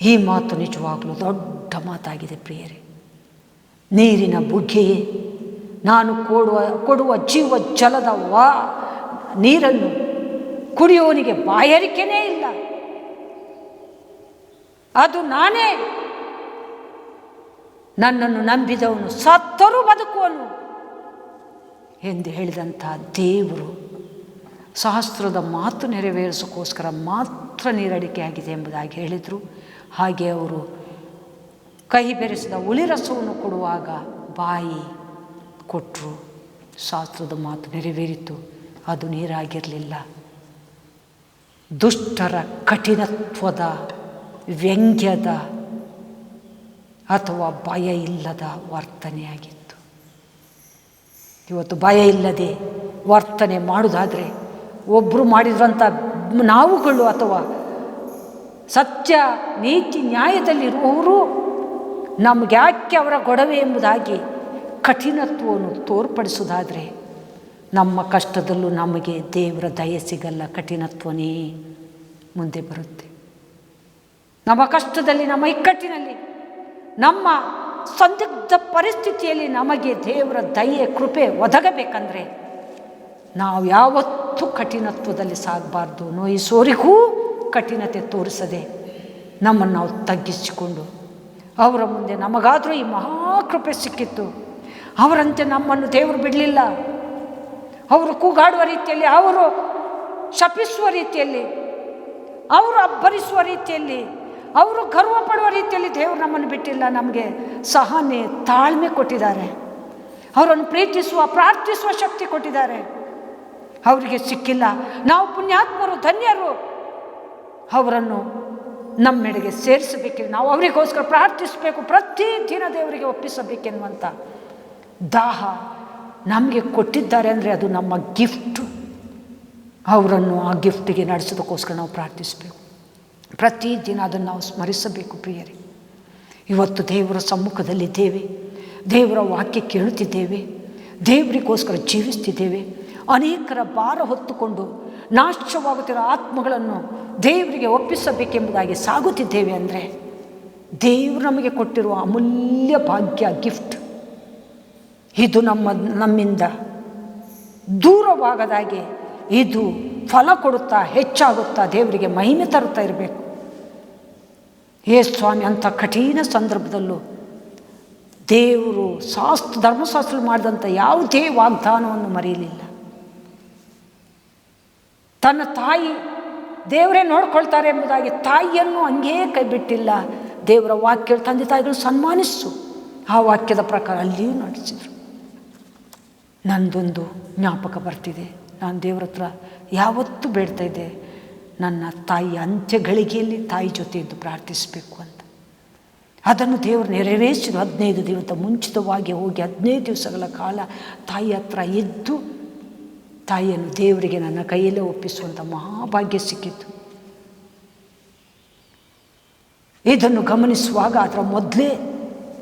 ಈ ಮಾತು ನಿಜವಾಗಲೂ ದೊಡ್ಡ ಮಾತಾಗಿದೆ ಪ್ರಿಯರೇ. ನೀರಿನ ಬುಗ್ಗೆಯೇ, ನಾನು ಕೊಡುವ ಜೀವ ಜಲದ ನೀರನ್ನು ಕುಡಿಯೋನಿಗೆ ಬಾಯಾರಿಕೆನೇ ಇಲ್ಲ, ಅದು ನಾನೇ. ನನ್ನನ್ನು ನಂಬಿದವನು ಸತ್ತರೂ ಬದುಕುವನು ಎಂದು ಹೇಳಿದಂಥ ದೇವರು ಶಾಸ್ತ್ರದ ಮಾತು ನೆರವೇರಿಸೋಕ್ಕೋಸ್ಕರ ಮಾತ್ರ ನೀರಡಿಕೆ ಆಗಿದೆ ಎಂಬುದಾಗಿ ಹೇಳಿದರು. ಹಾಗೆ ಅವರು ಕಹಿ ಬೆರೆಸಿದ ಹುಳಿರಸವನ್ನು ಕೊಡುವಾಗ ಬಾಯಿ ಕೊಟ್ಟರು. ಶಾಸ್ತ್ರದ ಮಾತು ನೆರವೇರಿತು, ಅದು ನೀರಾಗಿರಲಿಲ್ಲ. ದುಷ್ಟರ ಕಠಿಣತ್ವದ, ವ್ಯಂಗ್ಯದ ಅಥವಾ ಭಯ ಇಲ್ಲದ ವರ್ತನೆಯಾಗಿತ್ತು. ಇವತ್ತು ಭಯ ಇಲ್ಲದೆ ವರ್ತನೆ ಮಾಡುವುದಾದರೆ ಒಬ್ಬರು ಮಾಡಿದ್ರಂಥ ನಾವುಗಳು ಅಥವಾ ಸತ್ಯ ನೀತಿ ನ್ಯಾಯದಲ್ಲಿರುವವರು ನಮಗೆ ಯಾಕೆ ಅವರ ಗೊಡವೆ ಎಂಬುದಾಗಿ ಕಠಿಣತ್ವವನ್ನು ತೋರ್ಪಡಿಸುವುದಾದರೆ ನಮ್ಮ ಕಷ್ಟದಲ್ಲೂ ನಮಗೆ ದೇವರ ದಯೆ ಸಿಗಲ್ಲ, ಕಠಿಣತ್ವನೇ ಮುಂದೆ ಬರುತ್ತೆ. ನಮ್ಮ ಕಷ್ಟದಲ್ಲಿ, ನಮ್ಮ ಇಕ್ಕಟ್ಟಿನಲ್ಲಿ, ನಮ್ಮ ಸಂದಿಗ್ಧ ಪರಿಸ್ಥಿತಿಯಲ್ಲಿ ನಮಗೆ ದೇವರ ದಯೆ ಕೃಪೆ ಒದಗಬೇಕಂದ್ರೆ ನಾವು ಯಾವತ್ತೂ ಕಠಿಣತ್ವದಲ್ಲಿ ಸಾಗಬಾರ್ದು. ನೋಯಿಸೋರಿಗೂ ಕಠಿಣತೆ ತೋರಿಸದೆ ನಮ್ಮನ್ನು ನಾವು ತಗ್ಗಿಸಿಕೊಂಡು ಅವರ ಮುಂದೆ ನಮಗಾದರೂ ಈ ಮಹಾಕೃಪೆ ಸಿಕ್ಕಿತ್ತು. ಅವರಂತೆ ನಮ್ಮನ್ನು ದೇವರು ಬಿಡಲಿಲ್ಲ. ಅವರು ಕೂಗಾಡುವ ರೀತಿಯಲ್ಲಿ, ಅವರು ಶಪಿಸುವ ರೀತಿಯಲ್ಲಿ, ಅವರು ಅಬ್ಬರಿಸುವ ರೀತಿಯಲ್ಲಿ, ಅವರು ಗರ್ವ ಪಡುವ ರೀತಿಯಲ್ಲಿ ದೇವರು ನಮ್ಮನ್ನು ಬಿಟ್ಟಿಲ್ಲ. ನಮಗೆ ಸಹನೆ, ತಾಳ್ಮೆ ಕೊಟ್ಟಿದ್ದಾರೆ. ಅವರನ್ನು ಪ್ರೀತಿಸುವ, ಪ್ರಾರ್ಥಿಸುವ ಶಕ್ತಿ ಕೊಟ್ಟಿದ್ದಾರೆ. ಅವರಿಗೆ ಸಿಕ್ಕಿಲ್ಲ. ನಾವು ಪುಣ್ಯಾತ್ಮರು, ಧನ್ಯರು. ಅವರನ್ನು ನಮ್ಮೆಡೆಗೆ ಸೇರಿಸಬೇಕಿಲ್ಲ. ನಾವು ಅವರಿಗೋಸ್ಕರ ಪ್ರಾರ್ಥಿಸಬೇಕು, ಪ್ರತಿದಿನ ದೇವರಿಗೆ ಒಪ್ಪಿಸಬೇಕೆನ್ನುವಂಥ ದಾಹ ನಮಗೆ ಕೊಟ್ಟಿದ್ದಾರೆ. ಅಂದರೆ ಅದು ನಮ್ಮ ಗಿಫ್ಟು. ಅವರನ್ನು ಆ ಗಿಫ್ಟಿಗೆ ನಡೆಸೋದಕ್ಕೋಸ್ಕರ ನಾವು ಪ್ರಾರ್ಥಿಸಬೇಕು. ಪ್ರತಿದಿನ ಅದನ್ನು ನಾವು ಸ್ಮರಿಸಬೇಕು ಪ್ರಿಯರೇ. ಇವತ್ತು ದೇವರ ಸಮ್ಮುಖದಲ್ಲಿದ್ದೇವೆ, ದೇವರ ವಾಕ್ಯ ಕೇಳುತ್ತಿದ್ದೇವೆ, ದೇವರಿಗೋಸ್ಕರ ಜೀವಿಸ್ತಿದ್ದೇವೆ. ಅನೇಕರ ಭಾರ ಹೊತ್ತುಕೊಂಡು ನಾಶವಾಗುತ್ತಿರೋ ಆತ್ಮಗಳನ್ನು ದೇವರಿಗೆ ಒಪ್ಪಿಸಬೇಕೆಂಬುದಾಗಿ ಸಾಗುತ್ತಿದ್ದೇವೆ ಅಂದರೆ ದೇವರು ನಮಗೆ ಕೊಟ್ಟಿರುವ ಅಮೂಲ್ಯ ಭಾಗ್ಯ, ಗಿಫ್ಟ್. ಇದು ನಮ್ಮಿಂದ ದೂರವಾಗದಾಗೆ ಇದು ಫಲ ಕೊಡುತ್ತಾ, ಹೆಚ್ಚಾಗುತ್ತಾ, ದೇವರಿಗೆ ಮಹಿಮೆ ತರುತ್ತಾ ಇರಬೇಕು. ಸ್ವಾಮಿ, ಅಂಥ ಕಠಿಣ ಸಂದರ್ಭದಲ್ಲೂ ದೇವರು ಧರ್ಮಶಾಸ್ತ್ರ ಮಾಡಿದಂಥ ಯಾವುದೇ ವಾಗ್ದಾನವನ್ನು ಮರೆಯಲಿಲ್ಲ. ತನ್ನ ತಾಯಿ ದೇವರೇ ನೋಡ್ಕೊಳ್ತಾರೆ ಎಂಬುದಾಗಿ ತಾಯಿಯನ್ನು ಹಂಗೇ ಕೈ ಬಿಟ್ಟಿಲ್ಲ. ದೇವರ ವಾಕ್ಯ ತಂದೆ ತಾಯಿಗಳು ಸನ್ಮಾನಿಸು, ಆ ವಾಕ್ಯದ ಪ್ರಕಾರ ಅಲ್ಲಿಯೂ ನಡೆಸಿದರು. ನಂದೊಂದು ಜ್ಞಾಪಕ ಬರ್ತಿದೆ. ನಾನು ದೇವರ ಹತ್ರ ಯಾವತ್ತೂ ಬೇಡ್ತಾ ಇದ್ದೆ, ನನ್ನ ತಾಯಿ ಅಂತ್ಯಗಳಿಗೆಯಲ್ಲಿ ತಾಯಿ ಜೊತೆ ಇದ್ದು ಪ್ರಾರ್ಥಿಸಬೇಕು ಅಂತ. ಅದನ್ನು ದೇವರು ನೆರವೇರಿಸಿದ್ರು. 15 ದಿವಸ ಮುಂಚಿತವಾಗಿ ಹೋಗಿ 15 ದಿವಸಗಳ ಕಾಲ ತಾಯಿ ಹತ್ರ ಇದ್ದು ತಾಯಿಯನ್ನು ದೇವರಿಗೆ ನನ್ನ ಕೈಯಲ್ಲೇ ಒಪ್ಪಿಸುವಂಥ ಮಹಾಭಾಗ್ಯ ಸಿಕ್ಕಿತ್ತು. ಇದನ್ನು ಗಮನಿಸುವಾಗ ಅದರ ಮೊದಲೇ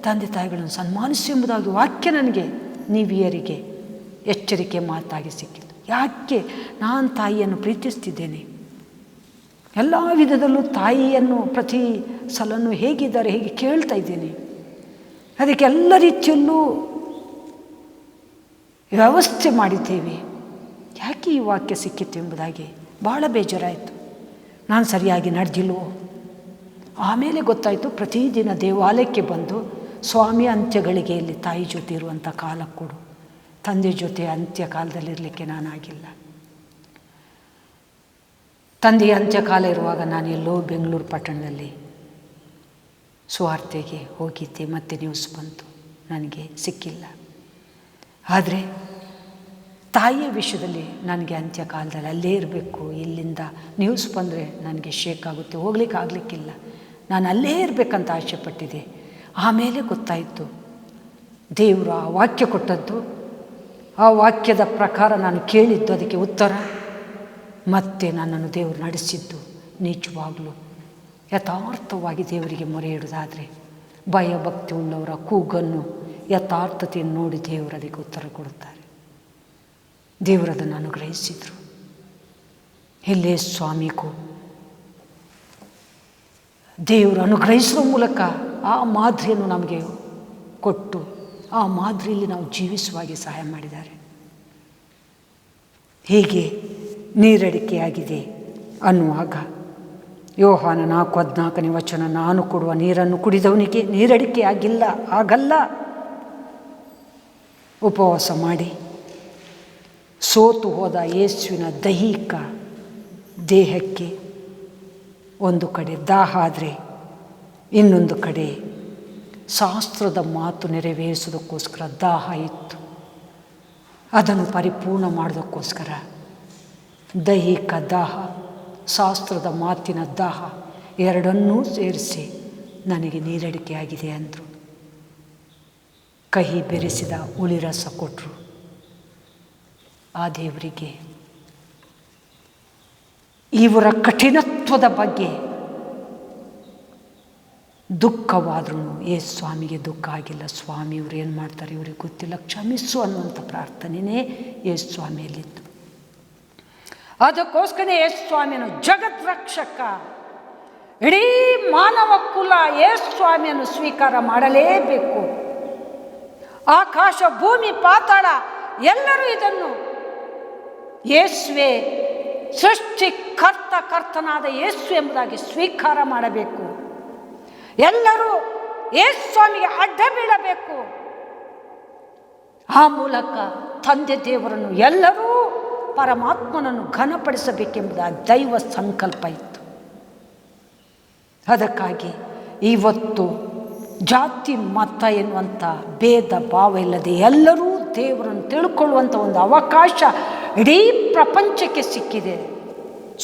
ತಂದೆ ತಾಯಿಗಳನ್ನು ಸನ್ಮಾನಿಸಿ ಎಂಬುದಾಗಿ ವಾಕ್ಯ ನನಗೆ ನೀವಿಯರಿಗೆ ಎಚ್ಚರಿಕೆ ಮಾತಾಗಿ ಸಿಕ್ಕಿತು. ಯಾಕೆ ನಾನು ತಾಯಿಯನ್ನು ಪ್ರೀತಿಸ್ತಿದ್ದೇನೆ, ಎಲ್ಲ ವಿಧದಲ್ಲೂ ತಾಯಿಯನ್ನು ಪ್ರತಿ ಸಲನೂ ಹೇಗಿದ್ದಾರೆ ಹೇಗೆ ಕೇಳ್ತಾ ಇದ್ದೇನೆ. ಅದಕ್ಕೆ ಎಲ್ಲ ರೀತಿಯಲ್ಲೂ ವ್ಯವಸ್ಥೆ ಮಾಡಿದ್ದೇವೆ. ಯಾಕೆ ಈ ವಾಕ್ಯ ಸಿಕ್ಕಿತ್ತು ಎಂಬುದಾಗಿ ಭಾಳ ಬೇಜಾರಾಯಿತು. ನಾನು ಸರಿಯಾಗಿ ನಡೆದಿಲ್ವೋ? ಆಮೇಲೆ ಗೊತ್ತಾಯಿತು, ಪ್ರತಿದಿನ ದೇವಾಲಯಕ್ಕೆ ಬಂದು ಸ್ವಾಮಿ ಅಂತ್ಯಗಳಿಗೆಯಲ್ಲಿ ತಾಯಿ ಜೊತೆ ಇರುವಂಥ ಕಾಲ ಕೊಡು, ತಂದೆ ಜೊತೆ ಅಂತ್ಯ ಕಾಲದಲ್ಲಿರಲಿಕ್ಕೆ ನಾನಾಗಿಲ್ಲ. ತಂದೆಯ ಅಂತ್ಯಕಾಲ ಇರುವಾಗ ನಾನು ಎಲ್ಲೋ ಬೆಂಗಳೂರು ಪಟ್ಟಣದಲ್ಲಿ ಸುವಾರ್ತೆಗೆ ಹೋಗಿದ್ದೆ. ಮತ್ತೆ ನ್ಯೂಸ್ ಬಂತು, ನನಗೆ ಸಿಕ್ಕಿಲ್ಲ. ಆದರೆ ತಾಯಿಯ ವಿಷಯದಲ್ಲಿ ನನಗೆ ಅಂತ್ಯಕಾಲದಲ್ಲಿ ಅಲ್ಲೇ ಇರಬೇಕು. ಇಲ್ಲಿಂದ ನ್ಯೂಸ್ ಬಂದರೆ ನನಗೆ ಶೇಕ್ ಆಗುತ್ತೆ, ಹೋಗ್ಲಿಕ್ಕೆ ಆಗಲಿಕ್ಕಿಲ್ಲ. ನಾನು ಅಲ್ಲೇ ಇರಬೇಕಂತ ಆಸೆಪಟ್ಟಿದ್ದೆ. ಆಮೇಲೆ ಗೊತ್ತಾಯಿತು, ದೇವರು ಆ ವಾಕ್ಯ ಕೊಟ್ಟದ್ದು, ಆ ವಾಕ್ಯದ ಪ್ರಕಾರ ನಾನು ಕೇಳಿದ್ದು, ಅದಕ್ಕೆ ಉತ್ತರ ಮತ್ತೆ ನನ್ನನ್ನು ದೇವರು ನಡೆಸಿದ್ದು. ನಿಜವಾಗಲೂ ಯಥಾರ್ಥವಾಗಿ ದೇವರಿಗೆ ಮೊರೆ ಇಡುವುದಾದರೆ ಭಯ ಭಕ್ತಿ ಉಳ್ಳವರ ಕೂಗನ್ನು, ಯಥಾರ್ಥತೆಯನ್ನು ನೋಡಿ ದೇವರು ಅದಕ್ಕೆ ಉತ್ತರ ಕೊಡುತ್ತಾರೆ. ದೇವರದನ್ನು ಅನುಗ್ರಹಿಸಿದರು. ಎಲ್ಲೇ ಸ್ವಾಮಿಗೂ ದೇವರು ಅನುಗ್ರಹಿಸುವ ಮೂಲಕ ಆ ಮಾದರಿಯನ್ನು ನಮಗೆ ಕೊಟ್ಟು ಆ ಮಾದರಿಯಲ್ಲಿ ನಾವು ಜೀವಿಸುವಾಗೆ ಸಹಾಯ ಮಾಡಿದ್ದಾರೆ. ಹೀಗೆ ನೀರಡಿಕೆಯಾಗಿದೆ ಅನ್ನುವಾಗ ಯೋಹಾನ 4:14 ವಚನ, ನಾನು ಕೊಡುವ ನೀರನ್ನು ಕುಡಿದವನಿಗೆ ನೀರಡಿಕೆ ಆಗಲ್ಲ. ಉಪವಾಸ ಮಾಡಿ ಸೋತು ಹೋದ ಯೇಸುವಿನ ದೈಹಿಕ ದೇಹಕ್ಕೆ ಒಂದು ಕಡೆ ದಾಹ ಆದರೆ ಇನ್ನೊಂದು ಕಡೆ ಶಾಸ್ತ್ರದ ಮಾತು ನೆರವೇರಿಸೋದಕ್ಕೋಸ್ಕರ ದಾಹ ಇತ್ತು. ಅದನ್ನು ಪರಿಪೂರ್ಣ ಮಾಡೋದಕ್ಕೋಸ್ಕರ ದೈಹಿಕ ದಾಹ, ಶಾಸ್ತ್ರದ ಮಾತಿನ ದಾಹ ಎರಡನ್ನೂ ಸೇರಿಸಿ ನನಗೆ ನೀರಡಿಕೆಯಾಗಿದೆ ಅಂದರು. ಕಹಿ ಬೆರೆಸಿದ ಹುಳಿ ರಸ ಕೊಟ್ಟರು. ಆ ದೇವರಿಗೆ ಇವರ ಕಠಿಣತ್ವದ ಬಗ್ಗೆ ದುಃಖವಾದ್ರೂ ಯೇಸು ಸ್ವಾಮಿಗೆ ದುಃಖ ಆಗಿಲ್ಲ. ಸ್ವಾಮಿ ಇವ್ರು ಏನು ಮಾಡ್ತಾರೆ ಇವ್ರಿಗೆ ಗೊತ್ತಿಲ್ಲ, ಕ್ಷಮಿಸು ಅನ್ನುವಂಥ ಪ್ರಾರ್ಥನೆಯೇ ಯೇಸು ಸ್ವಾಮಿಯಲ್ಲಿತ್ತು. ಅದಕ್ಕೋಸ್ಕರ ಯೇಸು ಸ್ವಾಮಿಯನ್ನು ಜಗತ್ ರಕ್ಷಕ, ಇಡೀ ಮಾನವ ಕುಲ ಯೇಸು ಸ್ವಾಮಿಯನ್ನು ಸ್ವೀಕಾರ ಮಾಡಲೇಬೇಕು. ಆಕಾಶ ಭೂಮಿ ಪಾತಾಳ ಎಲ್ಲರೂ ಇದನ್ನು ಯೇಸುವೆ ಕರ್ತನಾದ ಯೇಸು ಎಂಬುದಾಗಿ ಸ್ವೀಕಾರ ಮಾಡಬೇಕು. ಎಲ್ಲರೂ ಯೇಸು ಸ್ವಾಮಿಗೆ ಅಡ್ಡ ಬೀಳಬೇಕು. ಆ ಮೂಲಕ ತಂದೆ ದೇವರನ್ನು ಎಲ್ಲರೂ ಪರಮಾತ್ಮನನ್ನು ಘನಪಡಿಸಬೇಕೆಂಬುದಾದ ದೈವ ಸಂಕಲ್ಪ ಇತ್ತು. ಅದಕ್ಕಾಗಿ ಇವತ್ತು ಜಾತಿ ಮತ ಎನ್ನುವಂಥ ಭೇದ ಭಾವ ಇಲ್ಲದೆ ಎಲ್ಲರೂ ದೇವರನ್ನು ತಿಳ್ಕೊಳ್ಳುವಂಥ ಒಂದು ಅವಕಾಶ ಇಡೀ ಪ್ರಪಂಚಕ್ಕೆ ಸಿಕ್ಕಿದೆ.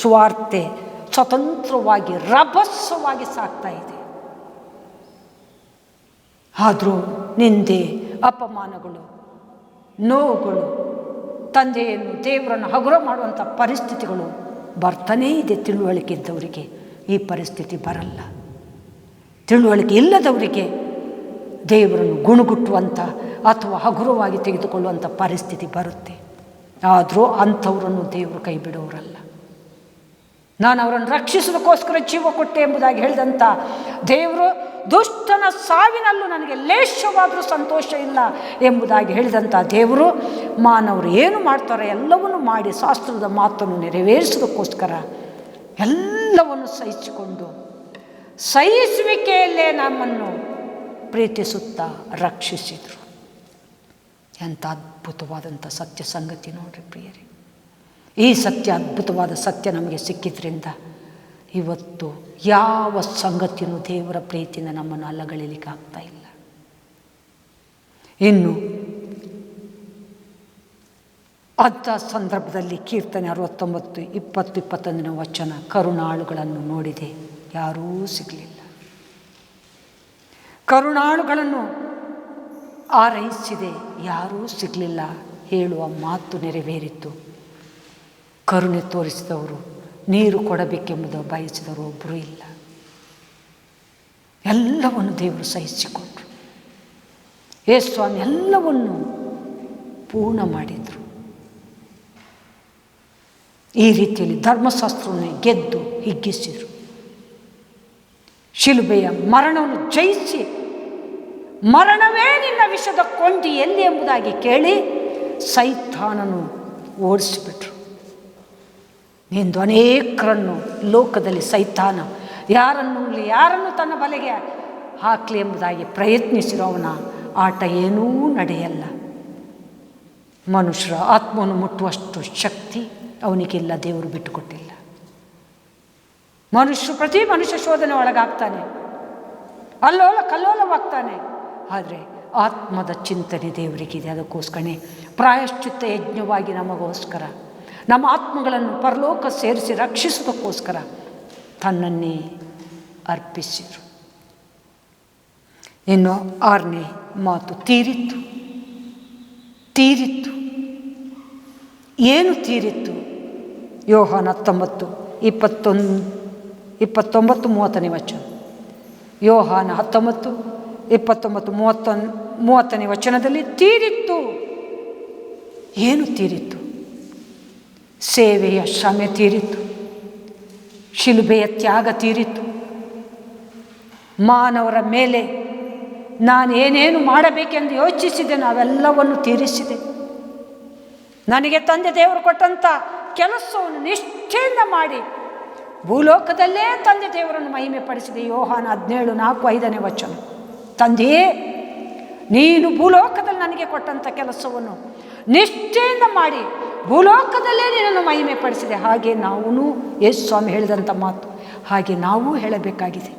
ಸುವಾರ್ತೆ ಸ್ವತಂತ್ರವಾಗಿ ರಭಸವಾಗಿ ಸಾಗ್ತಾ ಇದೆ. ಆದರೂ ನಿಂದೆ, ಅಪಮಾನಗಳು, ನೋವುಗಳು, ತಂದೆಯನ್ನು ದೇವರನ್ನು ಹಗುರ ಮಾಡುವಂಥ ಪರಿಸ್ಥಿತಿಗಳು ಬರ್ತಾನೇ ಇದೆ. ತಿಳುವಳಿಕೆ ಇದ್ದವರಿಗೆ ಈ ಪರಿಸ್ಥಿತಿ ಬರಲ್ಲ. ತಿಳುವಳಿಕೆ ಇಲ್ಲದವರಿಗೆ ದೇವರನ್ನು ಗುಣಗುಟ್ಟುವಂಥ ಅಥವಾ ಹಗುರವಾಗಿ ತೆಗೆದುಕೊಳ್ಳುವಂಥ ಪರಿಸ್ಥಿತಿ ಬರುತ್ತೆ. ಆದರೂ ಅಂಥವರನ್ನು ದೇವರು ಕೈ ಬಿಡೋರಲ್ಲ. ನಾನು ಅವರನ್ನು ರಕ್ಷಿಸೋದಕ್ಕೋಸ್ಕರ ಜೀವ ಕೊಟ್ಟೆ ಎಂಬುದಾಗಿ ಹೇಳಿದಂಥ ದೇವರು ದುಷ್ಟನ ಸಾವಿನಲ್ಲೂ ನನಗೆ ಲೇಷವಾದರೂ ಸಂತೋಷ ಇಲ್ಲ ಎಂಬುದಾಗಿ ಹೇಳಿದಂಥ ದೇವರು ಮಾನವರು ಏನು ಮಾಡ್ತಾರೆ ಎಲ್ಲವನ್ನು ಮಾಡಿ ಶಾಸ್ತ್ರದ ಮಾತನ್ನು ನೆರವೇರಿಸೋದಕ್ಕೋಸ್ಕರ ಎಲ್ಲವನ್ನು ಸಹಿಸಿಕೊಂಡು ಸಹಿಸುವಿಕೆಯಲ್ಲೇ ನಮ್ಮನ್ನು ಪ್ರೀತಿಸುತ್ತಾ ರಕ್ಷಿಸಿದರು. ಎಂಥ ಅದ್ಭುತವಾದಂಥ ಸತ್ಯ ಸಂಗತಿ ನೋಡ್ರಿ ಪ್ರಿಯರೇ. ಈ ಸತ್ಯ, ಅದ್ಭುತವಾದ ಸತ್ಯ ನಮಗೆ ಸಿಕ್ಕಿದ್ರಿಂದ ಇವತ್ತು ಯಾವ ಸಂಗತಿಯೂ ದೇವರ ಪ್ರೀತಿಯಿಂದ ನಮ್ಮನ್ನು ಅಲ್ಲಗಳಿಲಿಕ್ಕೆ ಆಗ್ತಾ ಇಲ್ಲ. ಇನ್ನು ಅಂಥ ಸಂದರ್ಭದಲ್ಲಿ ಕೀರ್ತನೆ 69, 20, 21 ವಚನ, ಕರುಣಾಳುಗಳನ್ನು ನೋಡಿದೆ ಯಾರೂ ಸಿಗಲಿಲ್ಲ. ಕರುಣಾಳುಗಳನ್ನು ಆರೈಸಿದೆ ಯಾರೂ ಸಿಗಲಿಲ್ಲ ಹೇಳುವ ಮಾತು ನೆರವೇರಿತು. ಕರುಣೆ ತೋರಿಸಿದವರು, ನೀರು ಕೊಡಬೇಕೆಂಬುದು ಬಯಸಿದವರು ಒಬ್ಬರೂ ಇಲ್ಲ. ಎಲ್ಲವನ್ನು ದೇವರು ಸಹಿಸಿಕೊಂಡರು. ಯೇಸು ಸ್ವಾಮಿ ಎಲ್ಲವನ್ನು ಪೂರ್ಣ ಮಾಡಿದರು. ಈ ರೀತಿಯಲ್ಲಿ ಧರ್ಮಶಾಸ್ತ್ರವನ್ನು ಗೆದ್ದು ಹಿಗ್ಗಿಸಿದರು. ಶಿಲುಬೆಯ ಮರಣವನ್ನು ಜಯಿಸಿ, ಮರಣವೇ ನಿನ್ನ ವಿಷದ ಕೊಂಡಿ ಎಲ್ಲಿ ಎಂಬುದಾಗಿ ಕೇಳಿ ಸೈತಾನನು ಓಡಿಸಿಬಿಟ್ರು. ಎಂದು ಅನೇಕರನ್ನು ಲೋಕದಲ್ಲಿ ಸೈತಾನ ಯಾರನ್ನು ತನ್ನ ಬಲೆಗೆ ಹಾಕಲಿ ಎಂಬುದಾಗಿ ಪ್ರಯತ್ನಿಸಿರೋ ಅವನ ಆಟ ಏನೂ ನಡೆಯಲ್ಲ. ಮನುಷ್ಯರ ಆತ್ಮವನ್ನು ಮುಟ್ಟುವಷ್ಟು ಶಕ್ತಿ ಅವನಿಗೆಲ್ಲ, ದೇವರು ಬಿಟ್ಟುಕೊಟ್ಟಿಲ್ಲ. ಪ್ರತಿ ಮನುಷ್ಯ ಶೋಧನೆ ಒಳಗಾಗ್ತಾನೆ, ಕಲ್ಲೋಲವಾಗ್ತಾನೆ. ಆದರೆ ಆತ್ಮದ ಚಿಂತನೆ ದೇವರಿಗಿದೆ. ಅದಕ್ಕೋಸ್ಕರನೇ ಪ್ರಾಯಶ್ಚಿತ್ತ ಯಜ್ಞವಾಗಿ ನಮಗೋಸ್ಕರ ನಮ್ಮ ಆತ್ಮಗಳನ್ನು ಪರಲೋಕ ಸೇರಿಸಿ ರಕ್ಷಿಸೋದಕ್ಕೋಸ್ಕರ ತನ್ನನ್ನೇ ಅರ್ಪಿಸಿದರು. ಇನ್ನು 6ನೇ ಮಾತು, ತೀರಿತ್ತು. ಏನು ತೀರಿತ್ತು? ಯೋಹಾನ 19, 29, 30 ವಚನ. ಯೋಹಾನ 19, 29, 30 ವಚನದಲ್ಲಿ ತೀರಿತ್ತು. ಏನು ತೀರಿತ್ತು? ಸೇವೆಯ ಶ್ರಮೆ ತೀರಿತ್ತು. ಶಿಲುಬೆಯ ತ್ಯಾಗ ತೀರಿತ್ತು. ಮಾನವರ ಮೇಲೆ ನಾನು ಏನೇನು ಮಾಡಬೇಕೆಂದು ಯೋಚಿಸಿದೆನೋ ಅವೆಲ್ಲವನ್ನು ತೀರಿಸಿದೆ. ನನಗೆ ತಂದೆ ದೇವರು ಕೊಟ್ಟಂಥ ಕೆಲಸವನ್ನು ನಿಷ್ಠೆಯಿಂದ ಮಾಡಿ ಭೂಲೋಕದಲ್ಲೇ ತಂದೆ ದೇವರನ್ನು ಮಹಿಮೆ ಪಡಿಸಿದೆ. ಯೋಹಾನ 17:4-5 ತಂದೆಯೇ, ನೀನು ಭೂಲೋಕದಲ್ಲಿ ನನಗೆ ಕೊಟ್ಟಂಥ ಕೆಲಸವನ್ನು ನಿಷ್ಠೆಯಿಂದ ಮಾಡಿ ಭೂಲೋಕದಲ್ಲೇ ನಿನ್ನನ್ನು ಮಹಿಮೆ ಪಡಿಸಿದೆ. ಹಾಗೆ ನಾವು ಯೇಸು ಸ್ವಾಮಿ ಹೇಳಿದಂಥ ಮಾತು ಹಾಗೆ ನಾವು ಹೇಳಬೇಕಾಗಿದೆ.